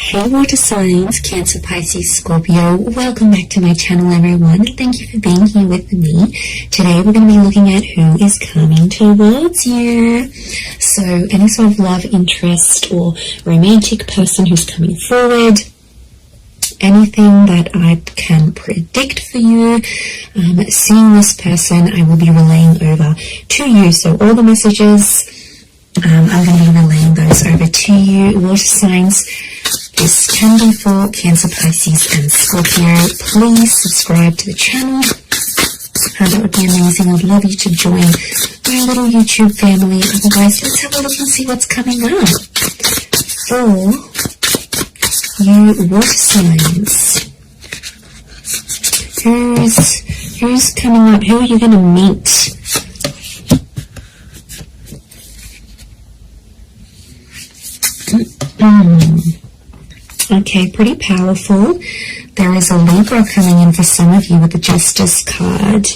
Hey water signs, Cancer, Pisces, Scorpio, welcome back to my channel everyone. Thank you for being here with me. Today we're going to be looking at who is coming towards you. So any sort of love interest or romantic person who's coming forward, anything that I can predict for you, seeing this person, I will be relaying over to you. So all the messages, I'm going to be relaying those over to you. Water signs, this can be for Cancer, Pisces and Scorpio. Please subscribe to the channel. That would be amazing. I'd love you to join my little YouTube family. Otherwise, let's have a look and see what's coming up for you water signs. Who's coming up? Who are you going to meet? Okay, pretty powerful. There is a Libra coming in for some of you with the Justice card.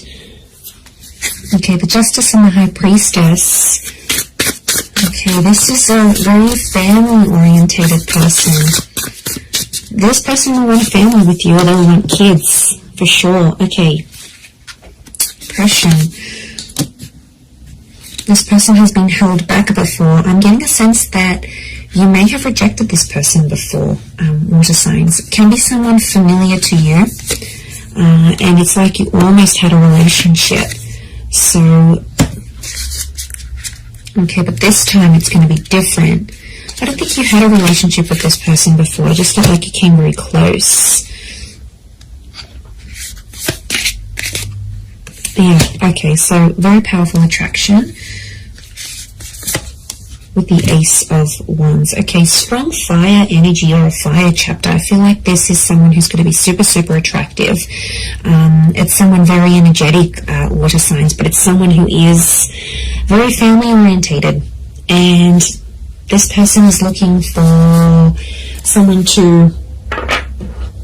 Okay, the Justice and the High Priestess. Okay, this is a very family-orientated person. This person will want a family with you, or they'll want kids, for sure. Okay. Depression. This person has been held back before. I'm getting a sense that you may have rejected this person before, water signs. It can be someone familiar to you, and it's like you almost had a relationship. So, okay, but this time it's going to be different. I don't think you had a relationship with this person before. I just felt like you came very close. Yeah, okay, so very powerful attraction with the Ace of Wands. Okay, strong fire energy or a fire chapter. I feel like this is someone who's going to be super, super attractive. It's someone very energetic, water signs, but it's someone who is very family orientated. And this person is looking for someone to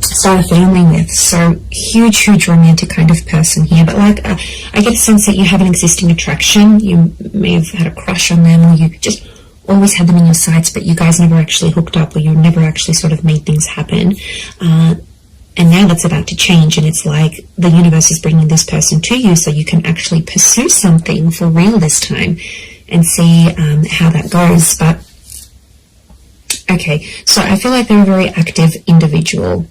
start a family with. So huge romantic kind of person here. But like, I get a sense that you have an existing attraction. You may have had a crush on them, or you just always had them in your sights, but you guys never actually hooked up, or you never actually sort of made things happen. And now that's about to change, and it's like the universe is bringing this person to you so you can actually pursue something for real this time and see how that goes. But okay, so I feel like they're a very active individual.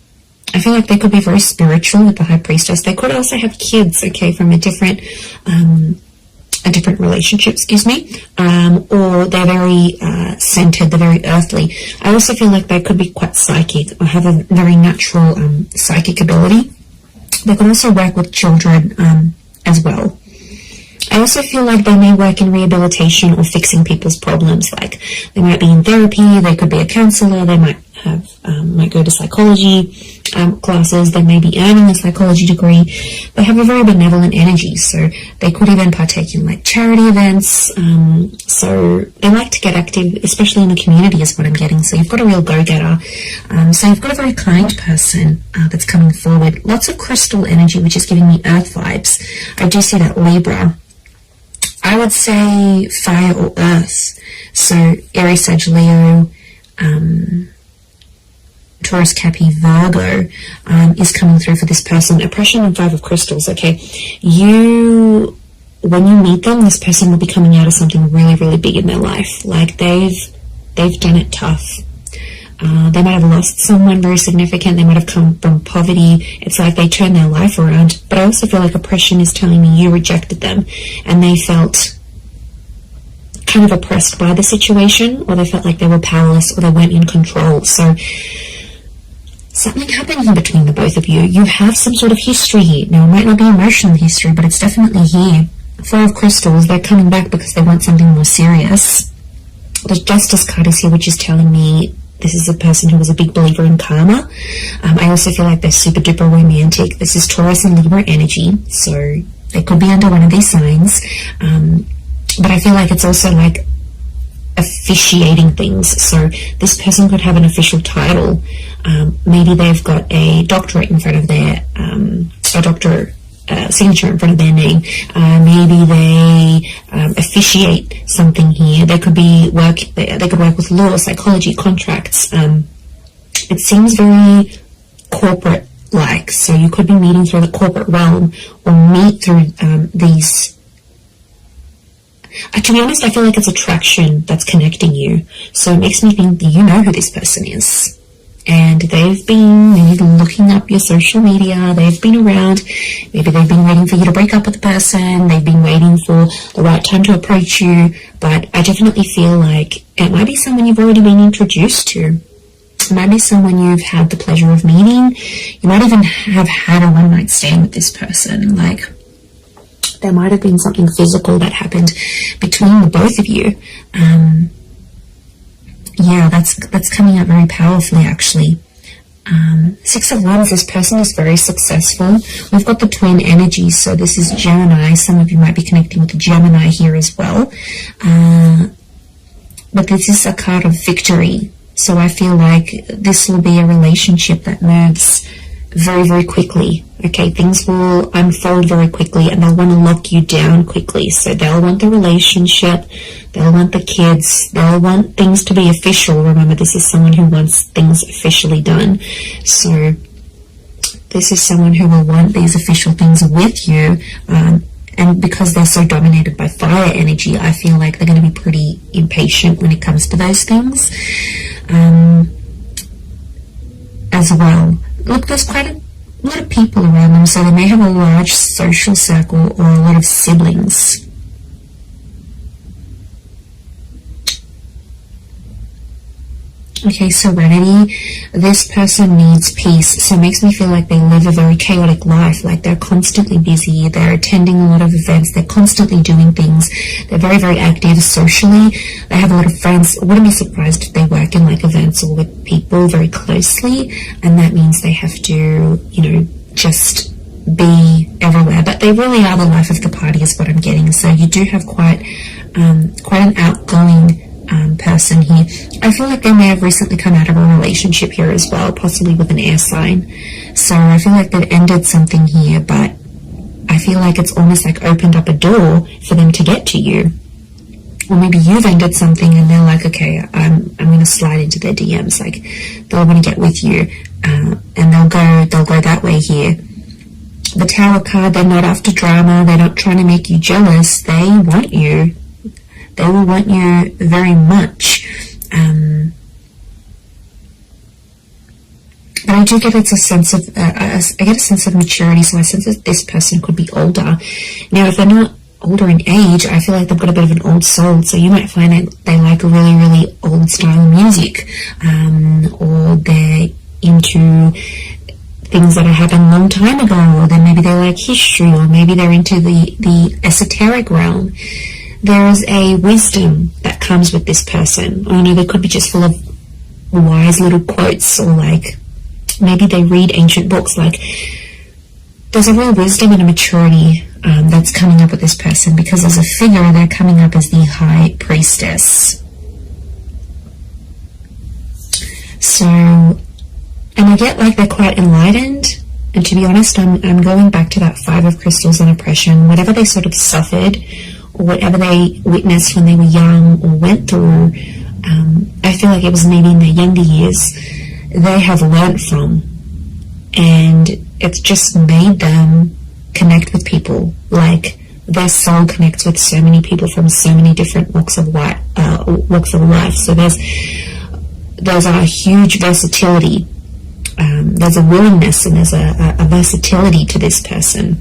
I feel like they could be very spiritual with the High Priestess. They could also have kids, okay, from a different relationship, or they're very centered, they're very earthly. I also feel like they could be quite psychic or have a very natural psychic ability. They could also work with children as well. I also feel like they may work in rehabilitation or fixing people's problems. Like they might be in therapy, they could be a counselor, they might have might go to psychology classes, they may be earning a psychology degree. They have a very benevolent energy, so they could even partake in like charity events. So they like to get active, especially in the community is what I'm getting. So you've got a real go-getter. So you've got a very kind person that's coming forward. Lots of crystal energy, which is giving me earth vibes. I do see that Libra. I would say fire or earth. So Aries, Sag, Leo, Taurus, Capi, Virgo is coming through for this person. Oppression and 5 of crystals. Okay, when you meet them, this person will be coming out of something really, really big in their life. Like they've done it tough. They might have lost someone very significant. They might have come from poverty. It's like they turned their life around. But I also feel like oppression is telling me you rejected them, and they felt kind of oppressed by the situation, or they felt like they were powerless, or they weren't in control. So something happened in between the both of you. You have some sort of history here. Now, it might not be emotional history, but it's definitely here. 4 of crystals, they're coming back because they want something more serious. The Justice card is here, which is telling me this is a person who was a big believer in karma. I also feel like they're super duper romantic. This is Taurus and Libra energy, so they could be under one of these signs. But I feel like it's also like officiating things. So this person could have an official title. Maybe they've got a doctorate in front of their signature in front of their name. Maybe they officiate something here. They could be they could work with law, psychology, contracts. seems very corporate like, so you could be meeting through the corporate realm or meet through these. To be honest, I feel like it's attraction that's connecting you. So it makes me think that you know who this person is. And they've been maybe looking up your social media, they've been around, maybe they've been waiting for you to break up with the person, they've been waiting for the right time to approach you, but I definitely feel like it might be someone you've already been introduced to. It might be someone you've had the pleasure of meeting. You might even have had a one-night stand with this person. Like, there might have been something physical that happened between the both of you. Yeah, that's coming out very powerfully, actually. Six of Wands, this person is very successful. We've got the twin energies, so this is Gemini. Some of you might be connecting with Gemini here as well. But this is a card of victory. So I feel like this will be a relationship that moves very, very quickly. Okay, things will unfold very quickly and they'll want to lock you down quickly. So they'll want the relationship, they'll want the kids, they'll want things to be official. Remember, this is someone who wants things officially done. So this is someone who will want these official things with you. And because they're so dominated by fire energy, I feel like they're going to be pretty impatient when it comes to those things. As well. Look, there's quite a lot of people around them, so they may have a large social circle or a lot of siblings. Okay, Serenity. This person needs peace, so it makes me feel like they live a very chaotic life, like they're constantly busy, they're attending a lot of events, they're constantly doing things, they're very, very active socially, they have a lot of friends. I wouldn't be surprised if they work in like events or with people very closely, and that means they have to, you know, just be everywhere, but they really are the life of the party is what I'm getting. So you do have quite an outgoing person here. I feel like they may have recently come out of a relationship here as well, possibly with an air sign. So I feel like they've ended something here, but I feel like it's almost like opened up a door for them to get to you. Or maybe you've ended something and they're like, okay, I'm going to slide into their DMs. Like, they'll want to get with you, and they'll go that way here. The Tower card, they're not after drama, they're not trying to make you jealous, they want you. They will want you very much. But I do get it's a sense of, I get a sense of maturity, so I sense that this person could be older. Now, if they're not older in age, I feel like they've got a bit of an old soul, so you might find that they like really, really old style music, or they're into things that happened a long time ago, or then maybe they like history, or maybe they're into the esoteric realm. There is a wisdom that comes with this person. I know they could be just full of wise little quotes, or like maybe they read ancient books. Like, there's a real wisdom and a maturity that's coming up with this person, because as a figure they're coming up as the High Priestess. So, and I get like they're quite enlightened, and to be honest, I'm going back to that Five of Crystals and oppression. Whatever they sort of suffered, or whatever they witnessed when they were young or went through, I feel like it was maybe in their younger years, they have learned from, and it's just made them connect with people. Like, their soul connects with so many people from so many different walks of life. So there's a huge versatility. There's a willingness and there's a versatility to this person.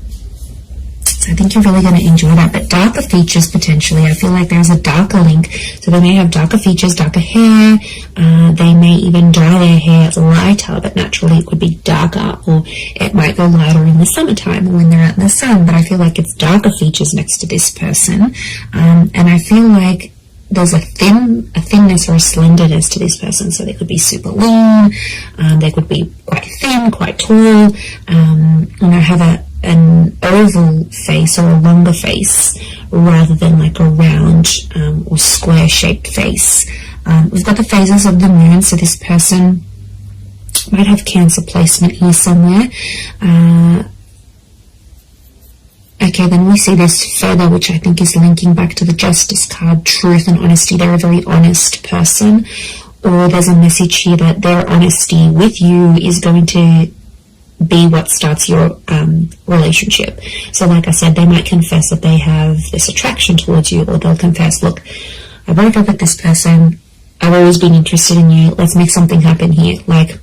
So I think you're really going to enjoy that. But darker features, potentially, I feel like there's a darker link. So they may have darker features, darker hair. They may even dye their hair lighter, but naturally it could be darker, or it might go lighter in the summertime or when they're out in the sun. But I feel like it's darker features next to this person. And I feel like there's a thinness or a slenderness to this person. So they could be super lean. They could be quite thin, quite tall. Have an oval face or a longer face rather than like a round or square shaped face. We've got the phases of the moon, so this person might have Cancer placement here somewhere. Okay, then we see this further, which I think is linking back to the Justice card, truth and honesty. They're a very honest person, or there's a message here that their honesty with you is going to be what starts your relationship. So like I said, they might confess that they have this attraction towards you, or they'll confess, look, I broke up with this person, I've always been interested in you, let's make something happen here. Like,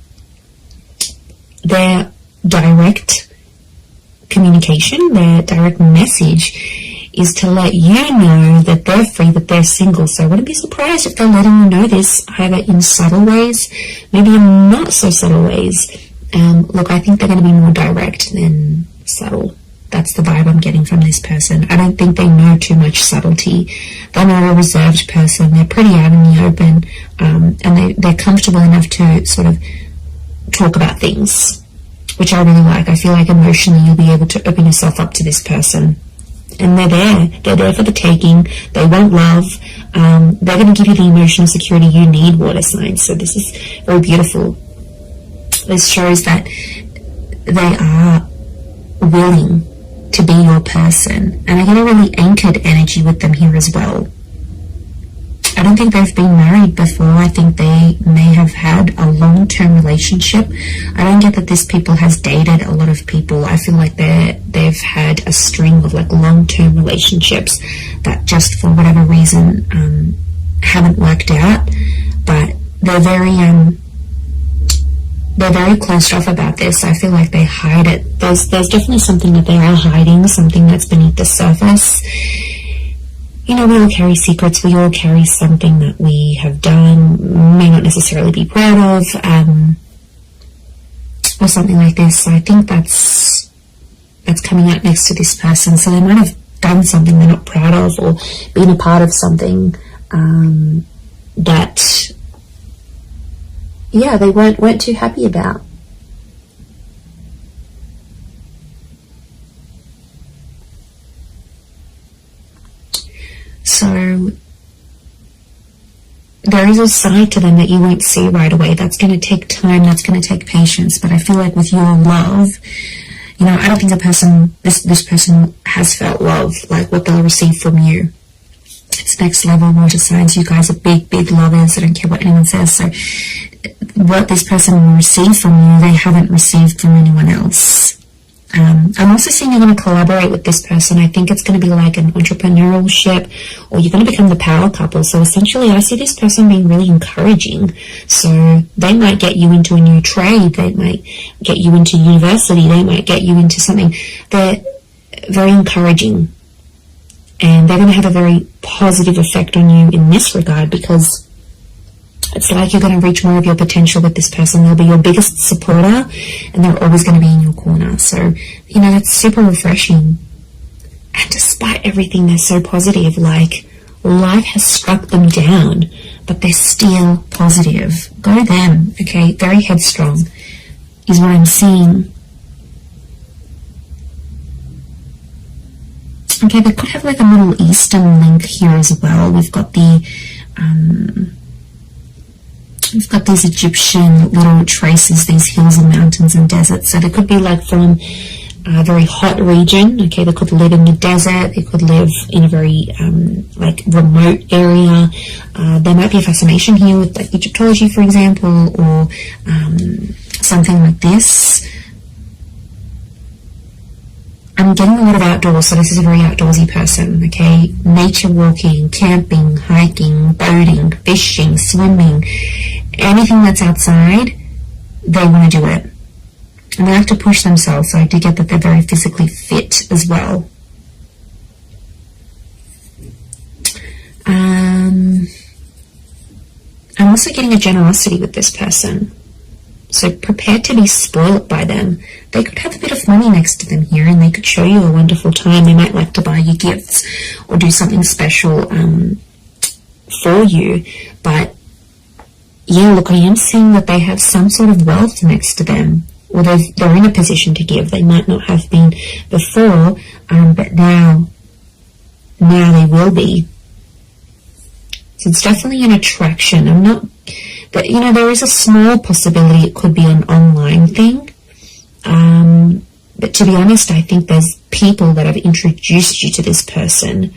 their direct communication, their direct message is to let you know that they're free, that they're single. So I wouldn't be surprised if they're letting you know this, either in subtle ways, maybe in not so subtle ways. Look, I think they're going to be more direct than subtle. That's the vibe I'm getting from this person. I don't think they know too much subtlety. They're not a reserved person. They're pretty out in the open, and they're comfortable enough to sort of talk about things, which I really like. I feel like emotionally you'll be able to open yourself up to this person. And they're there for the taking. They want love. They're going to give you the emotional security you need, water signs. So this is very beautiful. This shows that they are willing to be your person. And I get a really anchored energy with them here as well. I don't think they've been married before. I think they may have had a long-term relationship. I don't get that this people has dated a lot of people. I feel like they've had a string of like long-term relationships that just for whatever reason haven't worked out. But they're very closed off about this. I feel like they hide it. There's definitely something that they are hiding, something that's beneath the surface. You know, we all carry secrets. We all carry something that we have done, may not necessarily be proud of, or something like this. So I think that's coming out next to this person. So they might have done something they're not proud of, or been a part of something that, yeah, they weren't too happy about. So there is a side to them that you won't see right away. That's going to take time. That's going to take patience. But I feel like with your love, you know, I don't think this person has felt love like what they'll receive from you. It's next level, water signs. You guys are big, big lovers. I don't care what anyone says. So what this person will receive from you, they haven't received from anyone else. I'm also seeing you're going to collaborate with this person. I think it's going to be like an entrepreneurship, or you're going to become the power couple. So essentially I see this person being really encouraging. So they might get you into a new trade. They might get you into university. They might get you into something. They're very encouraging. And they're going to have a very positive effect on you in this regard, because it's like you're going to reach more of your potential with this person. They'll be your biggest supporter, and they're always going to be in your corner. So, you know, that's super refreshing. And despite everything, they're so positive. Like, life has struck them down, but they're still positive. Go them, okay? Very headstrong is what I'm seeing. Okay, they could have like a Middle Eastern link here as well. We've got these Egyptian little traces, these hills and mountains and deserts. So they could be like from a very hot region. Okay, they could live in the desert. They could live in a very like remote area. There might be a fascination here with like Egyptology, for example, or something like this. I'm getting a lot of outdoors, so this is a very outdoorsy person, okay? Nature walking, camping, hiking, boating, fishing, swimming, anything that's outside, they want to do it. And they like to push themselves, so I do get that they're very physically fit as well. I'm also getting a generosity with this person. So prepare to be spoiled by them. They could have a bit of money next to them here, and they could show you a wonderful time. They might like to buy you gifts or do something special for you. But yeah, look, I am seeing that they have some sort of wealth next to them, or they're in a position to give. They might not have been before, but now they will be. So it's definitely an attraction. I'm not... But, you know, there is a small possibility it could be an online thing. But to be honest, I think there's people that have introduced you to this person.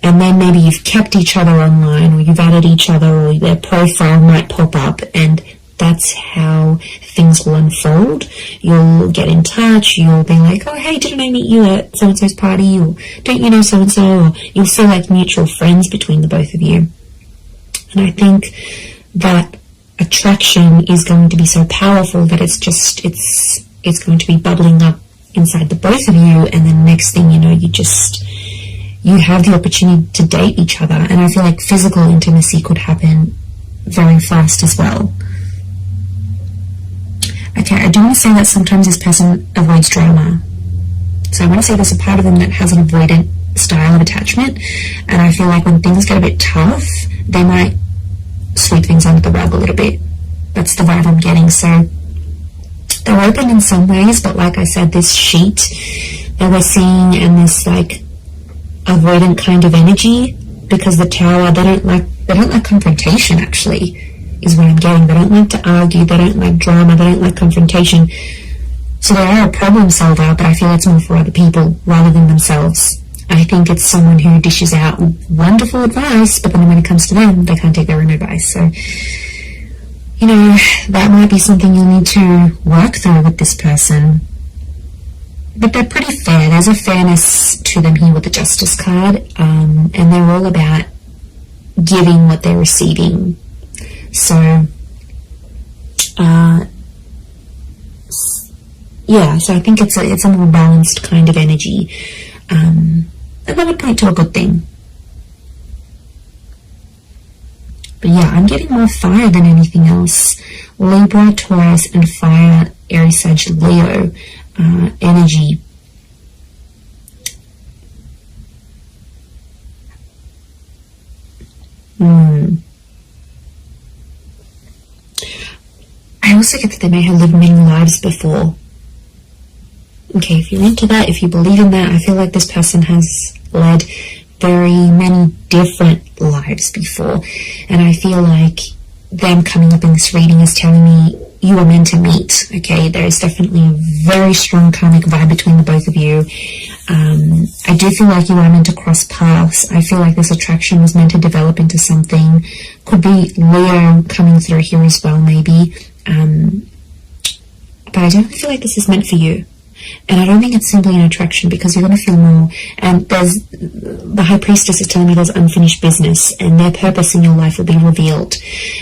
and then maybe you've kept each other online, or you've added each other, or their profile might pop up, and that's how things will unfold. You'll get in touch, you'll be like, oh hey, didn't I meet you at so-and-so's party, or don't you know so-and-so, or you'll feel like mutual friends between the both of you. And I think that attraction is going to be so powerful that it's going to be bubbling up inside the both of you, and then next thing you know, you have the opportunity to date each other. And I feel like physical intimacy could happen very fast as well. Okay, I do want to say that sometimes this person avoids drama. So I want to say there's a part of them that has an avoidant style of attachment, and I feel like when things get a bit tough, they might sweep things under the rug a little bit. That's the vibe I'm getting. So they're open in some ways, but like I said, this sheet that we're seeing and this like avoidant kind of energy, because the Tower, they don't like confrontation, actually, is what I'm getting. They don't like to argue, they don't like drama, they don't like confrontation. So they are a problem solver, but I feel it's more for other people rather than themselves. I think it's someone who dishes out wonderful advice, but then when it comes to them, they can't take their own advice. So, you know, that might be something you'll need to work through with this person. But they're pretty fair. There's a fairness to them here with the Justice card, and they're all about giving what they're receiving. So, yeah, so I think it's a more balanced kind of energy. And that would point to a good thing. But yeah, I'm getting more fire than anything else. Libra, Taurus, and fire, Aries, Sag, Leo energy. I also get that they may have lived many lives before. Okay, if you're into that, if you believe in that, I feel like this person has led very many different lives before. And I feel like them coming up in this reading is telling me you are meant to meet. Okay, there is definitely a very strong karmic vibe between the both of you. I do feel like you are meant to cross paths. I feel like this attraction was meant to develop into something. Could be Leo coming through here as well, maybe. But I don't feel like this is meant for you. And I don't think it's simply an attraction, because you're going to feel more. And there's the High Priestess is telling me there's unfinished business, and their purpose in your life will be revealed.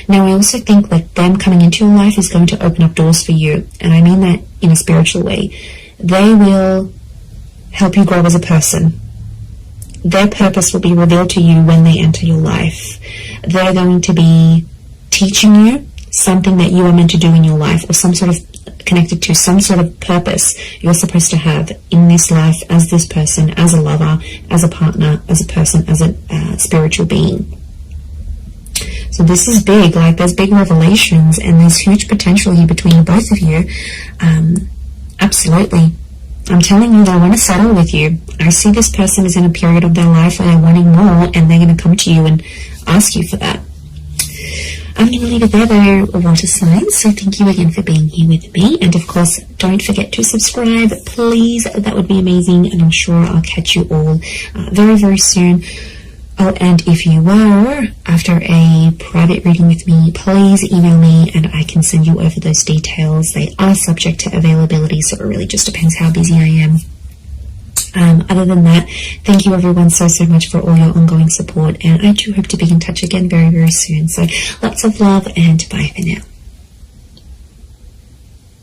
Now, I also think that them coming into your life is going to open up doors for you, and I mean that in a spiritual way. They will help you grow as a person. Their purpose will be revealed to you when they enter your life. They're going to be teaching you something that you are meant to do in your life, or some sort of connected to some sort of purpose you're supposed to have in this life as this person, as a lover, as a partner, as a person, as a spiritual being. So this is big. Like, there's big revelations, and there's huge potential here between the both of you. Absolutely. I'm telling you, they want to settle with you. I see this person is in a period of their life where they're wanting more, and they're going to come to you and ask you for that. I'm going to leave it there. They're water signs, so thank you again for being here with me. And of course, don't forget to subscribe, please. That would be amazing, and I'm sure I'll catch you all very, very soon. Oh, and if you were after a private reading with me, please email me and I can send you over those details. They are subject to availability, so it really just depends how busy I am. Other than that, thank you everyone so much for all your ongoing support, and I do hope to be in touch again very, very soon. So lots of love, and bye for now.